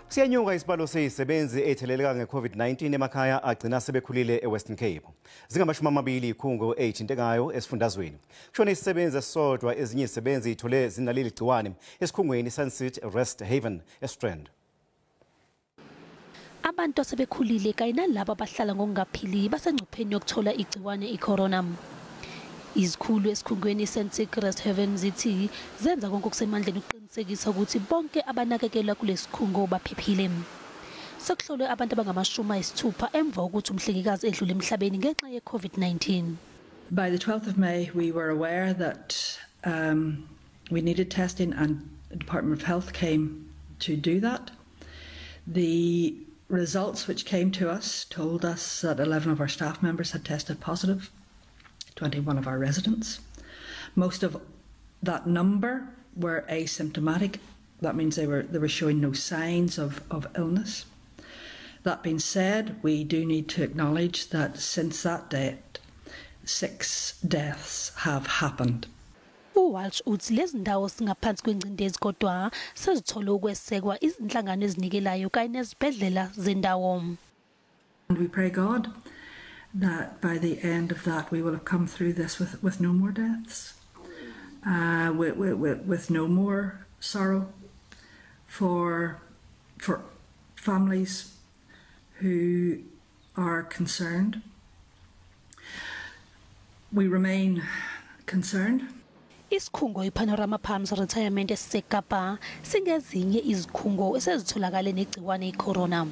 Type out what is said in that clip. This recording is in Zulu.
Siyenyuka isibalo sezisebenzi ezitheleleka nge-COVID-19 emakhaya agcina asebekhulile eWestern Cape. Zingamashumi amabili izikhungo ezithintekayo esifundazweni. Kushone isisebenzi esisodwa ezinye izisebenzi zitholwe zinaleligciwane esikhungweni iSencit, Resthaven, eStrand. Abantu asebekhulile kanye nalabo abahlala ngokungaphili basengcupheni yokuthola igciwane icorona. Izikhulu esikhungweni iSencit Resthaven zithi zenza konke okusemandleni ukuqinisekisa ukuthi bonke abanakekelwa kulesikhungo baphephile. Sekuhlolwe abantu abangama-60 emva kokuthi umhlengikazi edlule emhlabeni ngenxa ye-COVID-19. By the 12th of May, we were aware that we needed testing, and the Department of Health came to do that. The results which came to us told us that 11 of our staff members had tested positive, 21 of our residents. Most of that number were asymptomatic. That means they were showing no signs of illness. That being said, we do need to acknowledge that since that date, 6 deaths have happened. Walsh uthi lezi ndawo singaphansi kwengcindezi kodwa sezitholwe ukwesekwa izinhlangano ezinikelayo kanye nezibhedlela zendawo. And we pray God that by the end of that we will have come through this with no more deaths, with no more sorrow for families who are concerned. We remain concerned. Isikhungo iPanorama Palms Retirement eSekapa singezinye izikhungo esezitholakale negciwane icorona.